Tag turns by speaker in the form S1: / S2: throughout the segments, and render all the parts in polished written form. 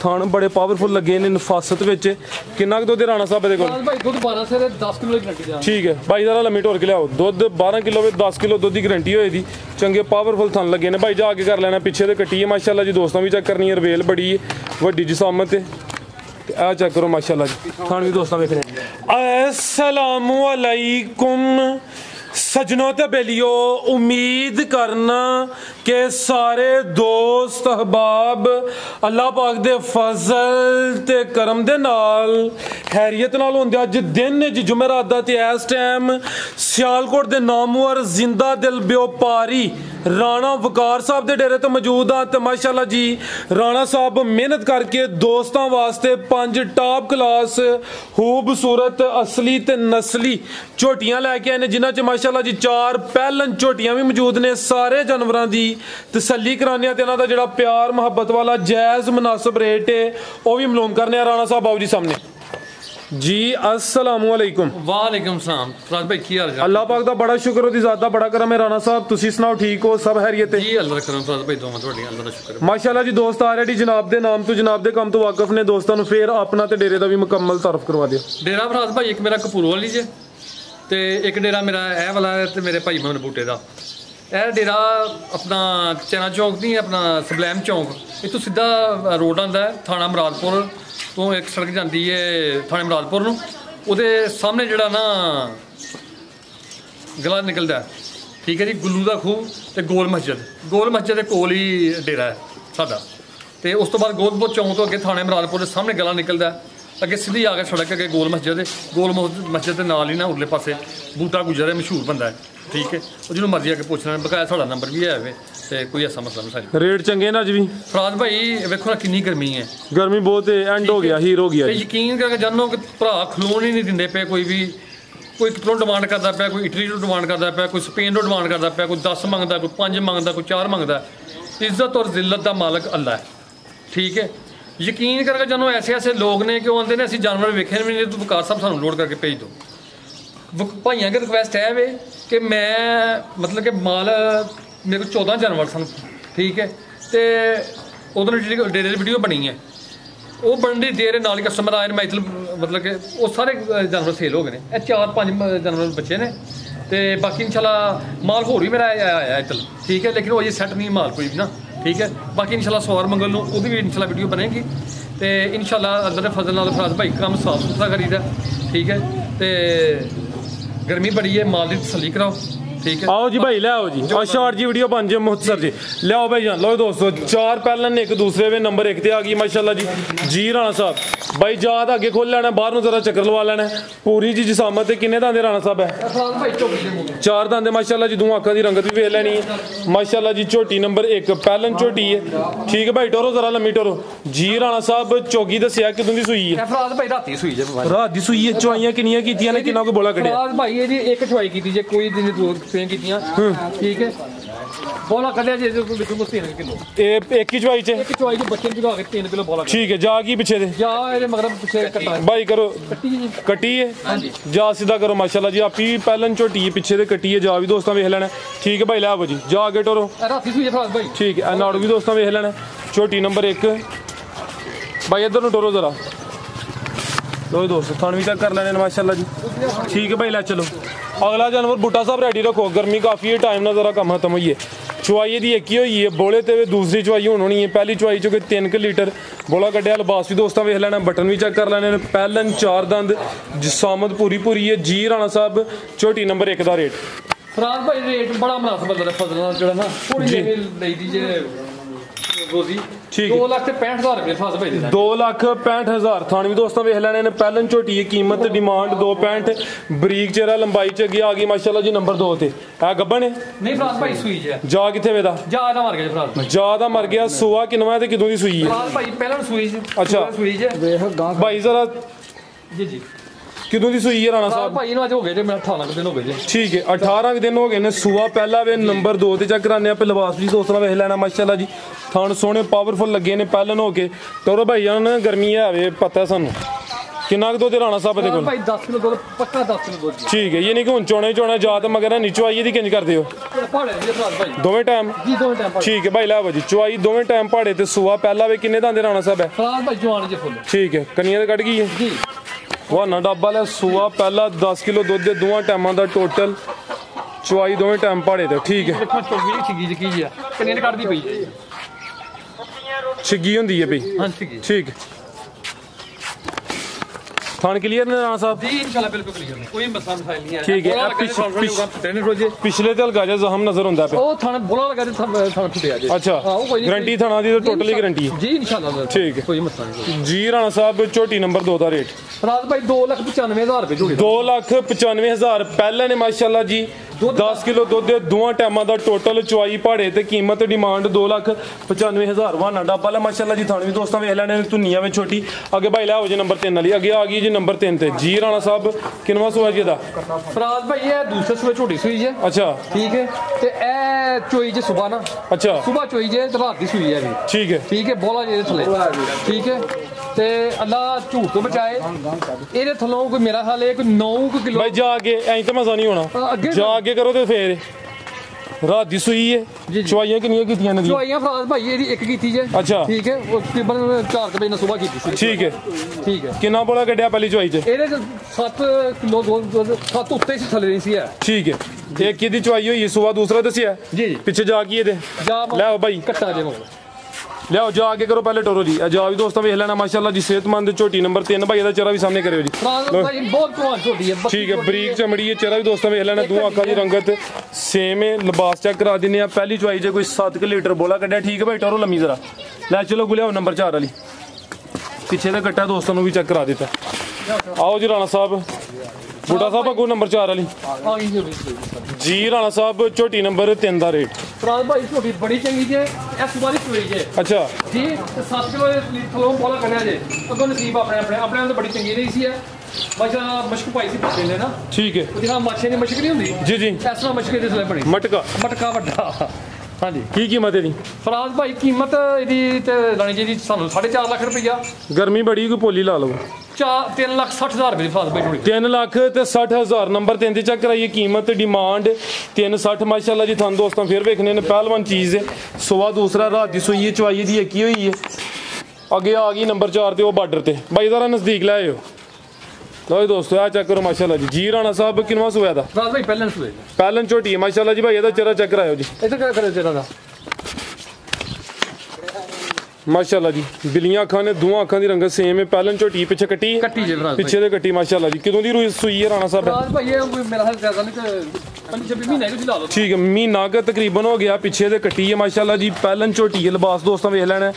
S1: थान बड़े पावरफुल लगे ने नफासत विच किन्ना क दुध राणा साहब दे कोल
S2: भाई दुध 12 से 10 किलो की गारंटी है
S1: ठीक है भाई जरा लम्मी ढोर के लियाओ दुध 12 किलो में 10 किलो दुध की गारंटी होई दी चंगे पावरफुल थान लगे ने भाई जा आगे कर लेना पीछे ते कट्टी है माशाल्लाह जी दोस्तों भी चेक करनी है रवेल बड़ी वड्डी जिसामत है आ चेक करो माशाल्लाह जी थान भी दोस्तों देखने अस्सलामु अलैकुम सजनों ते बेलियो उम्मीद करना कि सारे दोस्त अहबाब अल्लाह पाक दे फजल ते करम दे नाल खैरियत नाल होंदे अज दिन च जुमेरात दा ते इस टाइम सियालकोट दे नामवर जिंदा दिल व्यापारी राणा वकार साहब दे डेरे ते मौजूद हाँ। तो माशाल्लाह जी राणा साहब मेहनत करके दोस्तों वास्ते 5 टॉप क्लास खूबसूरत असली ते नस्ली झोटियां लैके आए ने जिन्हां च माशाल्लाह जी 4 पहलन झोटियां भी मौजूद ने सारे जानवरों की तसल्ली कराने ते इन्हां दा जिहड़ा प्यार मुहब्बत वाला जायज़ मुनासिब रेट है वह भी मालूम करने राणा साहब बाबू जी सामने जी अस्सलाम वालेकुम।
S2: वालेकुम सलाम फराज भाई की हाल है?
S1: अल्लाह पाक दा बड़ा शुक्र ओदी ज़ात दा बड़ा करम है राणा साहब तुसी सुनाओ ठीक हो सब खैरियत है?
S2: जी अल्लाह दा करम फराज भाई दोवां तुहाडी अल्लाह दा शुक्र है
S1: माशाल्लाह जी दोस्त ऑलरेडी जनाब दे नाम तो जनाब दे काम तो वाकिफ ने दोस्तों नु फिर अपना ते डेरे दा भी मुकम्मल तारफ करवा दियो।
S2: डेरा फराज भाई एक मेरा कपूर वाली जे ते एक डेरा मेरा ए वाला है ते मेरे भाई मोहम्मद बूटे दा ਇਹ डेरा अपना चैना चौक नहीं अपना सबलैम चौक इतों सीधा रोड आंदा है थाना मुरादपुर तो एक सड़क जाती है थाने मुरादपुर नूं ਉਹਦੇ सामने ਜਿਹੜਾ ना गला निकलता है ठीक है जी गुल्लू का खूह तो गोल मस्जिद के कोल ही डेरा है साडा तो उस तो बाद गोदपुर चौक तो अगे थाने मुरादपुर के सामने गला निकलता है अगे सीधी आ गए सड़क अगे गोल मस्जिद के नाल ही ना उरले पासे बूटा गुजर है मशहूर बंदा है ठीक है वो जिन्होंने मर्जी आके पूछना बकाया साड़ा नंबर भी है तो कोई ऐसा मसला नहीं सारी
S1: रेट चंगे ना अज भी
S2: फराज भाई वेखो ना कितनी गर्मी है
S1: गर्मी बहुत एंड हो गया हीर हो गया
S2: यकीन करके जानो कि भरा खलोन ही नहीं दिंदे पे कोई भी कोई कितों डिमांड करता पाया कोई इटली तो डिमांड करता पाया कोई स्पेन तो डिमांड करता पाया कोई 10 मंगता कोई 5 मंगता कोई 4 मंगता इज्जत और जिल्लत का मालक अल्लाह है ठीक है यकीन करके जानो ऐसे लोग ने क्यों आते हैं असं जानवर वेखे भी नहीं तो वकार साहब सानू लोड करके भेज दो भाइयों की रिक्वेस्ट है वे कि मैं मतलब कि माल मेरे को 14 जानवर सन ठीक है तो उधर डेरे की वीडियो बनी है वो बनने डेरे नाल ही कस्टमर आए मैं इधर मतलब कि वो सारे जानवर सेल हो गए हैं 4-5 जानवर बच्चे ने तो बाकी इंशाल्लाह माल होर भी मेरा आया इधर ठीक है लेकिन वो अजे सैट नहीं माल कोई भी ना ठीक है बाकी इंशाल्लाह सोमवार मंगल नूं ओहदी भी इंशाल्लाह वीडियो बनेगी तो इंशाल्लाह अल्लाह दे फजल नाल फराज भाई काम साफ सुथरा करीदा ठीक है तो गर्मी बड़ी है माल की तसल्ली कराओ ठीक है
S1: आओ जी भाई ले आओ जी शॉर्ट जी वीडियो बन जाए मुख्तसर जी ले आओ भाई जान लो दोस्तों 4 पहलन एक दूसरे में नंबर 1 ते आ गई माशाल्लाह जी राणा साहब भाई जात आगे खोल लेना बाहर नूं जरा चक्कर लवा लेना पूरी जी जिसामत है किन्ने दांदे राणा साहब है 4 दांदे माशाल्लाह जी दोवां अखां दी रंगत भी वेख लैनी है माशाल्लाह जी झोटी नंबर 1 पहलन झोटी है ठीक है भाई टोरो जरा लम्मी टोरो जी राणा साहब चौकी दस्सिया किदों दी सूई है
S2: फराज भाई राती सूई जे
S1: रात दी सूई है चवाइयां किन्नियां कीतियां ने किन्ना को बोला कढिया
S2: फराज भाई ये जी एक चवाई कीती जे कोई दिन दो ठीक है बोला कढ़िया जे बिल्कुल 3 किलो
S1: एक ही चवाई च
S2: एक चवाई के बच्चे जुड़ा के 3 किलो बोला
S1: ठीक है जा की पीछे दे
S2: जा ये मगर पीछे कटा
S1: भाई करो कटी है
S2: हां जी
S1: जा सीधा करो माशाल्लाह जी आपी पहलन झोटी है पीछे दे कटी है जा भी दोस्तों वेख लेना ठीक है भाई ले आओ जी जा आगे टोरो
S2: राती सुई फराज भाई
S1: ठीक है नाड़ भी दोस्तों वेख लेना झोटी नंबर 1 भाई इधर नु टोरो जरा लो दोस्तों थान भी चेक कर लेने माशाल्लाह जी ठीक है भाई ले चलो अगला जानवर बूटा साहब रेडी रखो गर्मी काफ़ी है टाइम ना जरा कम खत्म हुई है चुवाई दी एक ही हुई है बोले तो दूसरी चुवाई होनी है पहली चुवाई चो 3 लीटर बोला कड्ढिया लिबास भी दोस्तों वेख लेना बटन भी चेक कर लेने पहलन 4 दंद जिसामत पूरी है जी राणा साहब झोटी नंबर 1 का रेट
S2: फराज भाई रेट बड़ा मुनासिब है फजल जो ना थोड़ी ले दीजिए रोजी ठीक 2,65,000 रुपये फराज भाई
S1: 2,65,000 थान भी दोस्तों वेख लेने पहलन झोटी है कीमत डिमांड 2.65 बरीक चेहरा लंबाई च अगे आ गई माशाल्लाह जी नंबर 2 ते है गब्बन है नहीं
S2: फराज भाई सूई है
S1: जा किथे वेदा
S2: जा दा मर गया फराज
S1: जा दा मर गया सुआ किनवा ते किदों दी सूई है
S2: फराज भाई पहलन सूई है
S1: अच्छा
S2: सूई है वेख गां
S1: भाई जरा
S2: जी
S1: किदों दी सूई है राणा साहब
S2: भाई नु आज हो गए जे मेरा 18 दिन हो गए जे
S1: ठीक है 18 दिन हो गए ने सुआ पहला वे नंबर 2 ते चेक कराने पे लिबास भी दोस्तों वेख लेना माशाल्लाह जी थान सोने पावरफुल लगे ने पहलन हो के टोरो भाई जान गर्मी है वे पता है सानू ਕਿੰਨਾ ਕੁ ਦੁੱਧ ਰਾਣਾ ਸਾਹਿਬ ਦੇ ਕੋਲ?
S2: ਭਾਈ 10 ਕਿਲੋ ਦੁੱਧ ਪੱਕਾ 10 ਕਿਲੋ ਦੁੱਧ
S1: ਠੀਕ ਹੈ, ਇਹ ਨਹੀਂ ਕਿ ਹੁਣ ਚੋਣਾ ਜਾਤ ਮਗਰ ਨੀਚੋ ਆਈ ਇਹਦੀ ਕਿੰਜ ਕਰਦੇ ਹੋ?
S2: ਪਹਾੜੇ ਦੇ ਫਰਾਦ ਭਾਈ
S1: ਦੋਵੇਂ ਟਾਈਮ?
S2: ਜੀ ਦੋਵੇਂ ਟਾਈਮ
S1: ਠੀਕ ਹੈ ਭਾਈ ਲੈ ਜੀ, ਚੁਆਈ ਦੋਵੇਂ ਟਾਈਮ ਪਹਾੜੇ ਤੇ ਸੂਆ ਪਹਿਲਾ ਵੇ ਕਿੰਨੇ ਦੰਦ ਰਾਣਾ ਸਾਹਿਬ ਹੈ?
S2: ਫਰਾਦ ਭਾਈ ਜਵਾਨ ਜੇ ਫੁੱਲ
S1: ਠੀਕ ਹੈ, ਕੰਨੀਆਂ ਤੇ ਕੱਢ ਗਈ ਹੈ
S2: ਜੀ।
S1: ਵਾਨਾ ਡੱਬਾ ਲੈ ਸੂਆ ਪਹਿਲਾ 10 ਕਿਲੋ ਦੁੱਧ ਦੇ ਦੋਵਾਂ ਟਾਈਮਾਂ ਦਾ ਟੋਟਲ, ਚੁਆਈ ਦੋਵੇਂ ਟਾਈਮ ਪਹਾੜੇ ਤੇ। ਠੀਕ ਹੈ,
S2: ਦੇਖੋ ਚੋਗੀ ਦੀ ਛਿੱਗੀ ਜੀ ਕੀ ਆ ਕੰਨੀਆਂ ਤੇ ਕੱਢਦੀ ਪਈ ਹੈ।
S1: ਛਿੱਗੀ ਹੁੰਦੀ ਹੈ ਬਈ?
S2: ਹਾਂ ਛਿੱਗੀ
S1: ਠੀਕ ਹੈ, ਥਾਣ ਕਲੀਅਰ ਨੇ ਰਾਣਾ ਸਾਹਿਬ?
S2: ਜੀ ਇਨਸ਼ਾਅੱਲਾ ਬਿਲਕੁਲ ਕਲੀਅਰ ਨੇ, ਕੋਈ ਮਸਲਾ ਮਸਾਇਲ ਨਹੀਂ ਹੈ।
S1: ਠੀਕ ਹੈ, ਪਿਛਲੇ ਤੇ ਹਲਕਾ ਜਿਹਾ ਜ਼ਖਮ ਨਜ਼ਰ ਹੁੰਦਾ ਪਿਆ।
S2: ਉਹ ਥਾਣਾ ਬੋਲਾ ਲਗਾ ਤੇ ਥਾਣਾ ਫੁੱਟਿਆ ਜੀ।
S1: ਅੱਛਾ, ਗਰੰਟੀ ਥਾਣਾ ਦੀ ਟੋਟਲੀ ਗਰੰਟੀ ਹੈ?
S2: ਜੀ ਇਨਸ਼ਾਅੱਲਾ ਠੀਕ ਹੈ, ਕੋਈ ਮਸਲਾ ਨਹੀਂ
S1: ਜੀ। ਰਾਣਾ ਸਾਹਿਬ ਝੋਟੀ ਨੰਬਰ 2 ਦਾ ਰੇਟ?
S2: ਫਰਾਦ ਭਾਈ 2,95,000 ਰੁਪਏ ਝੋਟੀ।
S1: 2,95,000 ਪਹਿਲਾਂ ਨੇ ਮਾਸ਼ਾਅੱਲਾ ਜੀ 10 ਕਿਲੋ ਦੁੱਧ ਦੇ ਦੋਵਾਂ ਟਾਈਮਾਂ ਦਾ ਟੋਟਲ, ਚੁਆਈ ਪਹਾੜੇ ਤੇ ਕੀਮਤ ਡਿਮਾਂਡ 2,95,000 ਵਾਨਾ ਡੱਬਾ ਲੈ ਮਾਸ਼ਾਅੱਲਾ ਜੀ। ਥਾਣ ਵੀ ਦੋਸਤਾਂ ਵੇਖ ਲੈਣੇ ਧੁੰਨੀਆਂ ਵਿੱਚ ਛੋਟੀ। ਅੱਗੇ ਭਾਈ ਲੈ ਹੋ ਜੇ ਨੰਬਰ 3 ਵਾਲੀ, ਅੱਗੇ ਆ ਗਈ ਜੀ ਨੰਬਰ 3 ਤੇ। ਜੀ ਰਾਣਾ ਸਾਹਿਬ ਕਿੰਨਵਾਂ ਸੂਆ ਜੀ ਇਹਦਾ?
S2: ਫਰਾਦ ਭਾਈ ਇਹ ਦੂਸਰੇ ਸੂਏ ਝੋਟੀ ਸੂਈ ਹੈ।
S1: ਅੱਛਾ
S2: ਠੀਕ ਹੈ, ਤੇ ਇਹ ਚੋਈ ਜੇ ਸੁਬਾ ਨਾ,
S1: ਅੱਛਾ
S2: ਸੁਬਾ ਚੋਈ ਜੇ ਤੇ ਰਾਤ ਦੀ ਸੂਈ ਹੈ ਵੀ।
S1: ਠੀਕ ਹੈ,
S2: ਠੀਕ ਹੈ, ਬੋਲਾ ਜੇ ਥੱਲੇ। ਠੀਕ ਹੈ, ਤੇ ਅੱਲਾ ਝੂਠ ਤੋਂ ਬਚਾਏ। ਇਹਦੇ ਥੱਲੋਂ ਕੋਈ ਮੇਰਾ ਹਾਲ ਹੈ ਕੋਈ 9 ਕਿਲੋ
S1: ਭਾਈ ਜਾ ਕੇ ਐਂ ਤਾਂ ਮਜ਼ਾ ਨਹੀਂ ਹੋਣਾ,
S2: ਅੱਗੇ
S1: ਜਾ ਕੇ ਕਰੋ ਤੇ ਫੇਰ ਰਾਤ ਦੀ ਸੂਈ ਹੈ। ਚੁਆਈਆਂ ਕਿੰਨੀਆਂ ਕੀਤੀਆਂ ਨੇ?
S2: ਚੁਆਈਆਂ ਫਰਾਦ ਭਾਈ ਇਹਦੀ ਇੱਕ ਕੀਤੀ ਜੇ।
S1: ਅੱਛਾ
S2: ਠੀਕ ਹੈ, ਉਹ ਤਕਰੀਬਨ 4 ਵਜੇ ਨਾਲ ਸਵੇਰ ਕੀਤੀ ਸੀ।
S1: ਠੀਕ ਹੈ,
S2: ਠੀਕ ਹੈ।
S1: ਕਿੰਨਾ ਬੋਲਾ ਕੱਢਿਆ ਪਹਿਲੀ ਚੁਆਈ 'ਚ?
S2: ਇਹਦੇ 7 ਕਿਲੋ 7 ਉੱਤੇ ਸੀ ਥੱਲੇ ਨਹੀਂ ਸੀ ਹੈ।
S1: ਠੀਕ ਹੈ, ਇੱਕ ਇਹਦੀ ਚੁਆਈ ਹੋਈ ਸੂਆ, ਦੂਸਰਾ ਦੱਸਿਆ
S2: ਜੀ
S1: ਪਿੱਛੇ ਜਾ ਕੀ ਇਹਦੇ?
S2: ਲੈ
S1: ਆਓ ਭਾਈ
S2: ਕੱਟਾ ਜੇ ਮੋਲ
S1: ਲਿਆਓ, ਜਾ ਕੇ ਕਰੋ ਪਹਿਲੇ ਟੋਰੋ ਜੀ। ਜਾ ਵੀ ਦੋਸਤਾਂ ਵੇਖ ਲੈਣਾ ਮਾਸ਼ਾਅੱਲਾ ਜੀ, ਸਿਹਤਮੰਦ ਝੋਟੀ ਨੰਬਰ 3 ਭਾਈ ਇਹਦਾ ਚਿਹਰਾ ਵੀ ਸਾਹਮਣੇ ਕਰਿਓ ਜੀ।
S2: ਭਾਈ ਬਹੁਤ ਪੁਰਾਣੀ ਝੋਟੀ ਹੈ।
S1: ਠੀਕ ਹੈ, ਬਰੀਕ ਚਮੜੀ ਹੈ, ਚਿਹਰਾ ਵੀ ਦੋਸਤਾਂ ਵੇਖ ਲੈਣਾ, ਦੋ ਅੱਖਾਂ ਦੀ ਰੰਗਤ ਸੇਮ ਹੈ। ਲਿਬਾਸ ਚੈੱਕ ਕਰਾ ਦਿੰਦੇ ਆ। ਪਹਿਲੀ ਚੁਆਈ 'ਚ ਕੋਈ 7 ਲੀਟਰ ਬੋਲਾ ਕੱਢਿਆ। ਠੀਕ ਹੈ ਭਾਈ, ਟੋਰੋ ਲੰਮੀ ਜ਼ਰਾ ਲੈ ਚਲੋ ਗੁਲਿਆਓ ਨੰਬਰ 4 ਵਾਲੀ। ਪਿੱਛੇ ਦਾ ਕੱਟਾ ਦੋਸਤਾਂ ਨੂੰ ਵੀ ਚੈੱਕ ਕਰਾ ਦਿੱਤਾ। ਆਓ ਜੀ ਰਾਣਾ ਸਾਹਿਬ, ਬੁੱਢਾ ਸਾਹਿਬ ਅੱਗੋਂ ਨੰਬਰ 4 ਵਾਲੀ। ਜੀ ਰਾਣਾ ਸਾਹਿਬ ਝੋਟੀ ਨੰਬਰ 3 ਦਾ ਰੇਟ?
S2: ਫਰਾਦ ਭਾਈ ਝੋਟੀ ਬੜੀ ਚੰਗੀ ਜੇ, ਇਸ ਵਾਰੀ ਸੂਈ ਜੇ।
S1: ਅੱਛਾ
S2: ਜੀ, 7 ਕਿਲੋ ਦੇ ਥਲੋਂ ਬੋਲਾ ਕੱਢਿਆ ਜੇ। ਅੱਗੋਂ ਨਸੀਬ ਆਪਣੇ ਤਾਂ ਬੜੀ ਚੰਗੀ ਰਹੀ ਸੀ। ਮਸ਼ਾ ਮਸ਼ਕ ਪਾਈ ਸੀ ਪਿੱਛੇ ਨੇ ਨਾ।
S1: ਠੀਕ ਹੈ,
S2: ਉਹਦੀ ਹਾਂ ਮਾਛੇ ਦੀ ਮਸ਼ਕ ਨਹੀਂ ਹੁੰਦੀ
S1: ਜੀ ਜੀ,
S2: ਇਸ ਤਰ੍ਹਾਂ ਮਸ਼ਕੇ ਦੇ ਥਲੇ ਬਣੀ ਮਟਕਾ ਵੱਡਾ। ਹਾਂਜੀ,
S1: ਕੀ ਕੀਮਤ ਇਹਦੀ?
S2: ਫਰਾਦ ਭਾਈ ਕੀਮਤ ਇਹਦੀ ਤੇ ਰਾਣੀ ਜੀ ਦੀ ਸਾਨੂੰ 4.5 ਲੱਖ ਰੁਪਈਆ।
S1: ਗਰਮੀ ਬੜੀ ਕੋਈ ਪੋਲੀ ਲਾ ਲਓ।
S2: 3,60,000 ਰੁਪਏ ਦੀ ਫਰਾਦ ਭਾਈ ਝੋਟੀ।
S1: 3,60,000 ਨੰਬਰ 3 ਤੇ ਚੈੱਕ ਕਰਾਈਏ। ਕੀਮਤ ਡਿਮਾਂਡ 360 ਮਾਸ਼ਾਅੱਲਾ ਜੀ। ਤੁਹਾਨੂੰ ਦੋਸਤਾਂ ਫੇਰ ਵੇਖਣੇ ਨੇ ਪਹਿਲਵਾਨ ਚੀਜ਼ ਹੈ। ਸਵਾ ਦੂਸਰਾ ਰਾਤ ਦੀ ਸੂਈ ਹੈ, ਚੁਆਈ ਦੀ ਇੱਕ ਹੀ ਹੋਈ ਹੈ। ਅੱਗੇ ਆ ਗਈ ਨੰਬਰ 4 ਤੇ, ਉਹ ਬਾਰਡਰ ਤੇ। ਬਾਈ ਜ਼ਰਾ ਨਜ਼ਦੀਕ ਲੈ ਆਇਓ। ਲਓ ਦੋਸਤੋ ਆ ਚੈੱਕ ਕਰੋ ਮਾਸ਼ਾਅੱਲਾ ਜੀ। ਜੀ ਰਾਣਾ ਸਾਹਿਬ ਕਿੰਨਵਾਂ ਸੂਆ ਦਾ?
S2: ਫਰਾਦ ਭਾਈ ਪਹਿਲਾਂ ਸੂਏ
S1: ਪਹਿਲਾਂ ਝੋਟੀ ਹੈ ਮਾਸ਼ਾਅੱਲਾ ਜੀ। ਭਾਈ ਇਹਦਾ ਚਿਹਰਾ ਚੈੱਕ ਕਰਾਇਓ ਜੀ।
S2: ਇੱਧਰ ਕਿਹੜਾ ਕਰੇ ਤੇਰਾ ਦਾ
S1: ਮਾਸ਼ਾਅੱਲਾ ਜੀ। ਬਿੱਲੀਆਂ ਅੱਖਾਂ ਨੇ, ਦੋਵਾਂ ਅੱਖਾਂ ਦੀ ਰੰਗਤ ਸੇਮ ਹੈ। ਪਹਿਲਾਂ ਝੋਟੀ ਪਿੱਛੇ ਕੱਟੀ
S2: ਜੇ ਫਰਾਦ
S1: ਪਿੱਛੇ ਦੇ ਕੱਟੀ ਮਾਸ਼ਾਅੱਲਾ ਜੀ। ਕਿਦੋਂ ਦੀ ਸੂਈ ਹੈ ਰਾਣਾ ਸਾਹਿਬ?
S2: ਫਰਾਦ ਭਾਈ ਇਹ ਮੇਰਾ ਹਾਲ ਜ਼ਿਆਦਾ ਨਹੀਂ, 5-6 ਮਹੀਨੇ ਤੁਸੀਂ ਲਾ ਲਓ।
S1: ਠੀਕ ਹੈ, ਮਹੀਨਾ ਕੁ ਤਕਰੀਬਨ ਹੋ ਗਿਆ। ਪਿੱਛੇ ਦੇ ਕੱਟੀ ਹੈ ਮਾਸ਼ਾਅੱਲਾ ਜੀ। ਪਹਿਲਾਂ ਝੋਟੀ ਹੈ, ਲਿਬਾਸ ਦੋਸਤਾਂ ਵੇਖ ਲੈਣਾ।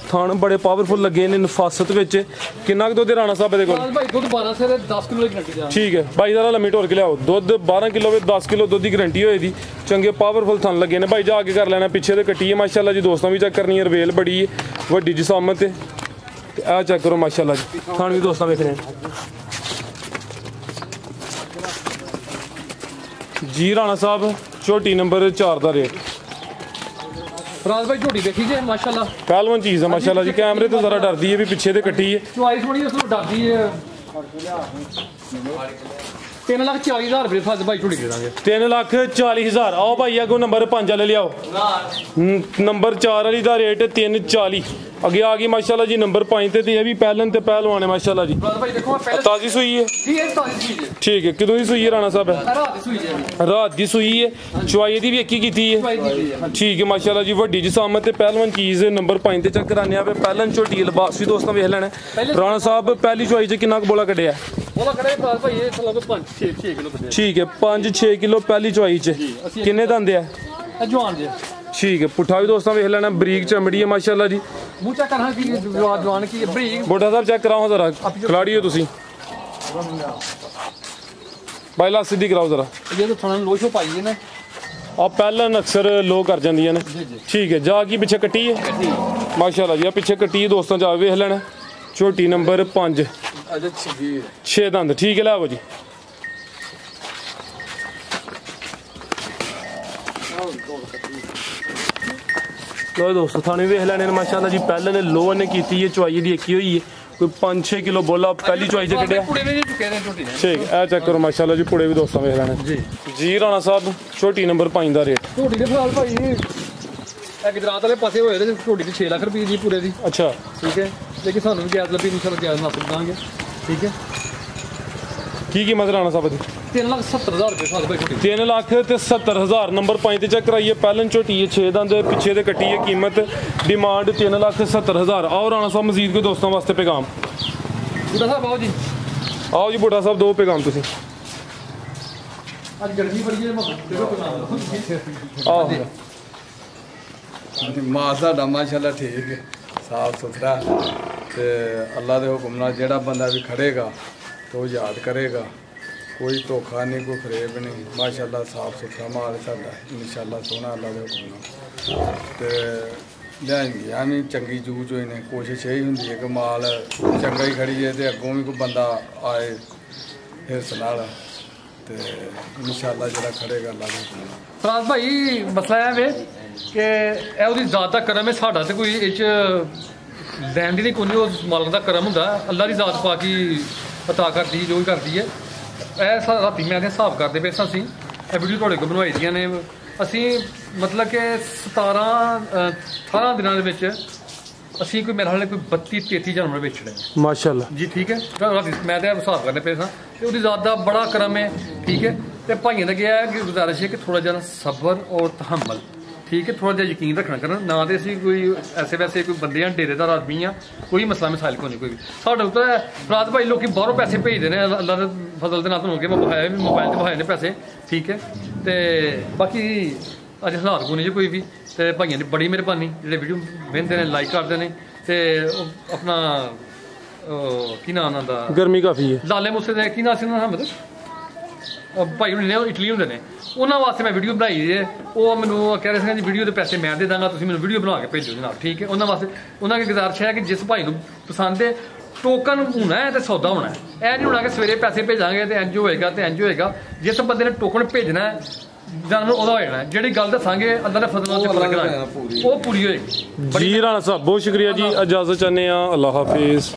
S1: ਥਣ ਬੜੇ ਪਾਵਰਫੁਲ ਲੱਗੇ ਨੇ, ਨਫਾਸਤ ਵਿੱਚ। ਕਿੰਨਾ ਕੁ ਦੁੱਧ ਰਾਣਾ ਸਾਹਿਬ ਦੇ ਕੋਲ?
S2: ਭਾਈ ਦੁੱਧ 12 ਸੇ 10 ਕਿਲੋ ਦੀ ਗਰੰਟੀ।
S1: ਠੀਕ ਹੈ ਭਾਈ, ਜ਼ਰਾ ਲੰਮੀ ਢੋਰ ਕੇ ਲਿਆਓ। ਦੁੱਧ 12 ਕਿਲੋ ਵਿੱਚ 10 ਕਿਲੋ ਦੁੱਧ ਦੀ ਗਰੰਟੀ ਹੋਏ ਦੀ। ਚੰਗੇ ਪਾਵਰਫੁਲ ਥਣ ਲੱਗੇ ਨੇ ਭਾਈ, ਜਾ ਕੇ ਕਰ ਲੈਣਾ। ਪਿੱਛੇ ਦੇ ਕੱਟੀ ਹੈ ਮਾਸ਼ਾਅੱਲਾ ਜੀ, ਦੋਸਤਾਂ ਵੀ ਚੈੱਕ ਕਰਨੀ ਹੈ। ਰਵੇਲ ਬੜੀ ਹੈ, ਵੱਡੀ ਜਿਸਾਮਤ ਤੇ ਆ ਚੈੱਕ ਕਰੋ ਮਾਸ਼ਾਅੱਲਾ ਜੀ। ਥਣ ਵੀ ਦੋਸਤਾਂ ਵੇਖਣੇ ਜੀ। ਰਾਣਾ ਸਾਹਿਬ ਝੋਟੀ ਨੰਬਰ 4 ਦਾ ਰੇਟ?
S2: ਫਰਾਦ ਭਾਈ ਝੋਟੀ ਦੇਖੀ ਜੇ ਮਾਸ਼ਾਅੱਲਾ,
S1: ਪਹਿਲਵਾਨ ਚੀਜ਼ ਹੈ ਮਾਸ਼ਾਅੱਲਾ ਜੀ। ਕੈਮਰੇ ਤੋਂ ਜ਼ਰਾ ਡਰਦੀ ਹੈ ਵੀ ਪਿੱਛੇ ਦੇ ਕੱਟੀ ਹੈ।
S2: ਚੁਆਈ ਥੋੜੀ ਉਸ ਨੂੰ ਡਰਦੀ ਹੈ। 3,40,000 ਰੁਪਏ ਫਰਾਦ ਭਾਈ ਝੋਟੀ ਦੇ ਦਾਂਗੇ।
S1: 3,40,000। ਆਓ ਭਾਈ ਅੱਗੋਂ ਨੰਬਰ 5 ਵਾਲੇ ਲਿਆਓ। ਨੰਬਰ 4 ਵਾਲੀ ਦਾ ਰੇਟ 3,40। ਅੱਗੇ ਆ ਗਈ ਮਾਸ਼ਾਅੱਲਾ ਜੀ ਨੰਬਰ 5 ਤੇ। ਇਹ ਵੀ ਪਹਿਲਨ ਤੇ ਪਹਿਲਵਾਨ ਹੈ ਮਾਸ਼ਾਅੱਲਾ ਜੀ।
S2: ਫਰਾਦ ਭਾਈ ਦੇਖੋ ਪਹਿਲੇ
S1: ਤਾਜ਼ੀ ਸੂਈ ਹੈ?
S2: ਜੀ ਇਹ ਤਾਜ਼ੀ ਸੂਈ ਹੈ।
S1: ਠੀਕ ਹੈ, ਕਿਦੋਂ ਦੀ ਸੂਈ ਹੈ ਰਾਣਾ ਸਾਹਿਬ?
S2: ਰਾਤ ਦੀ ਸੂਈ ਹੈ।
S1: ਰਾਤ ਦੀ ਸੂਈ ਹੈ। ਚੁਆਈ ਦੀ ਵੀ ਇੱਕ ਹੀ ਕੀਤੀ ਹੈ। ਠੀਕ ਹੈ ਮਾਸ਼ਾਅੱਲਾ ਜੀ, ਵੱਡੀ ਜਿਸਾਮਤ ਤੇ ਪਹਿਲਵਾਨ ਚੀਜ਼। ਨੰਬਰ 5 ਤੇ ਚੈੱਕ ਕਰਾਨੇ ਆ। ਪਹਿਲਨ ਝੋਟੀ ਲਿਬਾਸ ਵੀ ਦੋਸਤਾਂ ਵੇਖ ਲੈਣਾ। ਰਾਣਾ ਸਾਹਿਬ ਪਹਿਲੀ ਚੁਆਈ 'ਚ ਕਿੰਨਾ ਕੁ ਬੋਲਾ ਕੱਢਿਆ?
S2: ਬੋਲਾ ਕੱਢਿਆ ਫਰਾਦ ਭਾਈ ਇਹ ਥੱਲੇ 5-6 ਕਿਲੋ ਕੱਢਿਆ।
S1: ਠੀਕ ਹੈ, 5-6 ਕਿਲੋ ਪਹਿਲੀ ਚੁਆਈ 'ਚ। ਕਿੰਨੇ ਦੰਦ ਆ?
S2: ਜਵਾਨ ਜੇ।
S1: ਠੀਕ ਹੈ, ਪੁੱਠਾ ਵੀ ਦੋਸਤਾਂ ਵੇਖ ਲੈਣਾ। ਬਰੀਕ ਚਮੜੀ ਹੈ ਮਾਸ਼ਾਅੱਲਾ ਜੀ।
S2: ਮੂੰਹ ਚੈੱਕ ਕਰਨਾ ਕੀ ਜਵਾਨ ਕੀ ਬਰੀਕ।
S1: ਬੋਟਾ ਸਾਹਿਬ ਚੈੱਕ ਕਰਾਓ ਜ਼ਰਾ, ਖਿਲਾੜੀ ਹੋ ਤੁਸੀਂ। ਬਾਈਲਾ ਸਿੱਧੀ ਕਰਾਓ ਜ਼ਰਾ।
S2: ਜੇ ਤਾਂ ਥੋੜਾ ਲੋਸ਼ੋ ਪਾਈਏ ਨਾ,
S1: ਆ ਪਹਿਲਾਂ ਅਕਸਰ ਲੋ ਕਰ ਜਾਂਦੀਆਂ ਨੇ। ਠੀਕ ਹੈ, ਜਾ ਕੀ ਪਿੱਛੇ ਕੱਟੀ ਹੈ ਮਾਸ਼ਾਅੱਲਾ ਜੀ। ਆ ਪਿੱਛੇ ਕੱਟੀ ਹੈ ਦੋਸਤਾਂ, ਜਾ ਵੇਖ ਲੈਣਾ। ਝੋਟੀ ਨੰਬਰ 5, 6 ਦੰਦ। ਠੀਕ ਹੈ, ਲਾਓ ਜੀ। ਲੋ ਦੋਸਤੋ ਥਾਣੇ ਵੇਖ ਲੈਣੇ ਨੇ ਮਾਸ਼ਾਅੱਲਾ ਜੀ। ਪਹਿਲਾਂ ਨੇ ਲੋ ਨੇ ਕੀਤੀ ਹੈ, ਚੁਆਈ ਦੀ ਇੱਕ ਹੀ ਹੋਈ ਹੈ। ਕੋਈ 5-6 ਕਿਲੋ ਬੋਲਾ ਪਹਿਲੀ ਚੁਆਈ ਚ ਕੱਢਿਆ
S2: ਕੁੜੇ ਨੇ ਚੁੱਕੇ ਨੇ ਝੋਟੀ ਨੇ
S1: ਠੀਕ ਇਹ ਚੈੱਕ ਕਰੋ ਮਾਸ਼ਾਅੱਲਾ ਜੀ ਪੁੜੇ ਵੀ ਦੋਸਤਾਂ ਵੇਖ ਲੈਣੇ ਜੀ ਰਾਣਾ ਸਾਹਿਬ ਝੋਟੀ ਨੰਬਰ 5 ਦਾ ਰੇਟ
S2: ਝੋਟੀ ਦੇ ਫਿਲਹਾਲ ਭਾਈ ਇਹ ਗੁਜਰਾਤ ਵਾਲੇ ਪਾਸੇ ਹੋਏ ਤੇ ਝੋਟੀ ਦੀ 6 ਲੱਖ ਰੁਪਏ ਦੀ ਪੂਰੇ ਦੀ
S1: ਅੱਛਾ
S2: ਠੀਕ ਹੈ ਲੇਕਿਨ ਸਾਨੂੰ ਵੀ ਜਾਇਜ਼ ਲੱਭੀ ਇਨਸ਼ਾਅੱਲਾ ਜਾਇਜ਼ ਨਾਪ ਦਾਂਗੇ ਠੀਕ ਹੈ
S1: ਕੀ ਕੀਮਤ ਰਾਣਾ ਸਾਹਿਬ ਦੀ
S2: 3,70,000 ਰੁਪਏ ਸਾਲ ਭਾਈ ਝੋਟੀ
S1: 3,70,000 ਨੰਬਰ 5 ਤੇ ਚੈੱਕ ਕਰਾਈਏ ਪਹਿਲਨ ਝੋਟੀ ਹੈ 6 ਦੰਦ ਪਿੱਛੇ ਤੇ ਕੱਟੀ ਹੈ ਕੀਮਤ ਡਿਮਾਂਡ 3,70,000 ਆਓ ਰਾਣਾ ਸਾਹਿਬ ਮਜ਼ੀਦ ਕੋਈ ਦੋਸਤਾਂ ਵਾਸਤੇ ਪੈਗਾਮ
S2: ਬੁੱਢਾ ਸਾਹਿਬ ਆਓ ਜੀ
S1: ਬੁੱਢਾ ਸਾਹਿਬ ਦੋ ਪੈਗਾਮ ਤੁਸੀਂ
S2: ਅੱਜ ਗਰਮੀ ਬੜੀ ਹੈ ਦੇਖੋ
S1: ਆਓ
S3: ਮਾਂ ਸਾਡਾ ਮਾਸ਼ਾਅੱਲਾ ਠੀਕ ਹੈ ਸਾਫ ਸੁਥਰਾ ਤੇ ਅੱਲਾ ਦੇ ਹੁਕਮ ਨਾਲ ਜਿਹੜਾ ਬੰਦਾ ਵੀ ਖੜੇਗਾ ਤੇ ਉਹ ਯਾਦ ਕਰੇਗਾ ਕੋਈ ਧੋਖਾ ਨਹੀਂ ਕੋਈ ਫਰੇਬ ਨਹੀਂ ਮਾਸ਼ਾਅੱਲਾ ਸਾਫ ਸੁਥਰਾ ਮਾਲ ਸਾਡਾ ਇਨਸ਼ਾਅੱਲਾ ਸੋਹਣਾ ਅੱਲਾ ਦੇ ਹੁਕਮ ਨਾਲ ਤੇ ਲਿਆਂਗੀ ਐਵੇਂ ਚੰਗੀ ਜੂਝ ਹੋਈ ਨੇ ਕੋਸ਼ਿਸ਼ ਇਹੀ ਹੁੰਦੀ ਹੈ ਕਿ ਮਾਲ ਚੰਗਾ ਹੀ ਖੜੀਏ ਤੇ ਅੱਗੋਂ ਵੀ ਕੋਈ ਬੰਦਾ ਆਏ ਹਿਰਸ ਨਾਲ ਤੇ ਇਨਸ਼ਾਅੱਲਾ ਜਿਹੜਾ ਖੜੇਗਾ ਅੱਲਾ ਦੇ ਹੁਕਮ ਨਾਲ
S2: ਫਰਾਜ਼ ਭਾਈ ਮਸਲਾ ਇਹ ਵੇ ਕਿ ਇਹ ਉਹਦੀ ਜ਼ਾਤ ਦਾ ਕਰਮ ਹੈ ਸਾਡਾ ਤੇ ਕੋਈ ਇਹ 'ਚ ਲੈਣ ਦੀ ਨਹੀਂ ਕੋਈ ਉਹ ਮਾਲਕ ਦਾ ਕਰਮ ਹੁੰਦਾ ਅੱਲਾ ਦੀ ਜ਼ਾਤ ਪਾ ਕੇ ਅਤਾ ਕਰਦੀ ਜੋ ਵੀ ਕਰਦੀ ਹੈ ਇਹ ਰਾਤੀ ਮੈਂ ਹਿਸਾਬ ਕਰਦੇ ਪਏ ਸਾਂ ਅਸੀਂ ਇਹ ਵੀਡੀਓ ਤੁਹਾਡੇ ਕੋਲ ਬਣਵਾਈ ਦੀਆਂ ਨੇ ਅਸੀਂ ਮਤਲਬ ਕਿ 18 ਦਿਨਾਂ ਦੇ ਵਿੱਚ ਅਸੀਂ ਕੋਈ ਮੇਰੇ ਹਾਲੇ ਕੋਈ 32-33 ਜਾਨਵਰ ਵੇਚਣੇ
S1: ਮਾਸ਼ਾਅੱਲਾ
S2: ਜੀ ਠੀਕ ਹੈ ਰਾਤੀ ਮੈਂ ਤਾਂ ਹਿਸਾਬ ਕਰਦੇ ਪਏ ਸਾਂ ਤੇ ਉਹਦੀ ਜ਼ਾਤ ਦਾ ਬੜਾ ਕਰਮ ਹੈ ਠੀਕ ਹੈ ਤੇ ਭਾਈਆਂ ਦਾ ਗਿਆ ਕਿ ਗੁਜ਼ਾਰਿਸ਼ ਹੈ ਕਿ ਥੋੜਾ ਜਿਹਾ ਸਬਰ ਔਰ ਤਹਮਲ ਠੀਕ ਹੈ ਥੋੜਾ ਜਿਹਾ ਯਕੀਨ ਰੱਖਣਾ ਕਰਨਾ ਨਾ ਤੇ ਅਸੀਂ ਕੋਈ ਐਸੇ ਵੈਸੇ ਕੋਈ ਬੰਦੇ ਆ ਡੇਰੇਦਾਰ ਆਦਮੀ ਆ ਕੋਈ ਮਸਲਾ ਮਿਸਾਇਲ ਕੋਈ ਨਹੀਂ ਕੋਈ ਵੀ ਸਾਡੇ ਉੱਤੇ ਫਰਾਦ ਭਾਈ ਲੋਕੀ ਬਾਹਰੋਂ ਪੈਸੇ ਭੇਜਦੇ ਨੇ ਅੱਲਾ ਦੇ ਫਜ਼ਲ ਦੇ ਨਾਲ ਤੁਹਾਨੂੰ ਅੱਗੇ ਵਿਖਾਇਆ ਵੀ ਮੋਬਾਈਲ ਤੇ ਵਿਖਾਏ ਨੇ ਪੈਸੇ ਠੀਕ ਹੈ ਤੇ ਬਾਕੀ ਅੱਜ ਹਾਲਾਤ ਕੋਈ ਨਹੀਂ ਜੀ ਕੋਈ ਵੀ ਤੇ ਭਾਈਆਂ ਦੀ ਬੜੀ ਮਿਹਰਬਾਨੀ ਜਿਹੜੇ ਵੀਡੀਓ ਵੇਖਦੇ ਨੇ ਲਾਈਕ ਕਰਦੇ ਨੇ ਤੇ ਉਹ ਆਪਣਾ ਕੀ ਨਾਂ ਉਹਨਾਂ ਦਾ
S1: ਗਰਮੀ ਕਾਫੀ ਹੈ
S2: ਲਾਲੇ ਮੂਸੇ ਦੇ ਕੀ ਨਾਂ ਸੀ ਉਹਨਾਂ ਦਾ ਮਤਲਬ ਭਾਈ ਉਹਨੇ ਉਹ ਇਟਲੀ ਹੁੰਦੇ ਨੇ ਉਹਨਾਂ ਵਾਸਤੇ ਮੈਂ ਵੀਡੀਓ ਬਣਾਈ ਹੈ ਉਹ ਮੈਨੂੰ ਕਹਿ ਰਹੇ ਸੀ ਜੀ ਵੀਡੀਓ ਦੇ ਪੈਸੇ ਮੈਂ ਦੇ ਦਾਂਗਾ ਤੁਸੀਂ ਮੈਨੂੰ ਵੀਡੀਓ ਬਣਾ ਕੇ ਭੇਜੋ ਜਨਾਬ ਠੀਕ ਹੈ ਉਹਨਾਂ ਵਾਸਤੇ ਉਹਨਾਂ ਦੀ ਗੁਜ਼ਾਰਿਸ਼ ਹੈ ਕਿ ਜਿਸ ਭਾਈ ਨੂੰ ਪਸੰਦ ਹੈ ਟੋਕਨ ਹੋਣਾ ਹੈ ਤੇ ਸੌਦਾ ਹੋਣਾ ਹੈ ਇਹ ਨਹੀਂ ਹੋਣਾ ਕਿ ਸਵੇਰੇ ਪੈਸੇ ਭੇਜਾਂਗੇ ਤੇ ਇੰਜ ਹੋਏਗਾ ਤੇ ਇੰਜ ਹੋਏਗਾ ਜਿਸ ਬੰਦੇ ਨੇ ਟੋਕਨ ਭੇਜਣਾ ਹੈ ਜਾਨਵਰ ਉਹਦਾ ਹੋ ਜਾਣਾ ਜਿਹੜੀ ਗੱਲ ਦੱਸਾਂਗੇ ਅੱਲਾ ਦੇ ਫਜ਼ਲ ਨਾਲ ਪਤਾ ਕਰਾਂਗੇ ਉਹ ਪੂਰੀ ਹੋਏਗੀ
S1: ਜੀ ਰਾਣਾ ਸਾਹਿਬ ਬਹੁਤ ਸ਼ੁਕਰੀਆ ਜੀ ਇਜਾਜ਼ਤ ਚਾਹੁੰਦੇ ਆ ਅੱਲਾ ਹਾਫਿਜ਼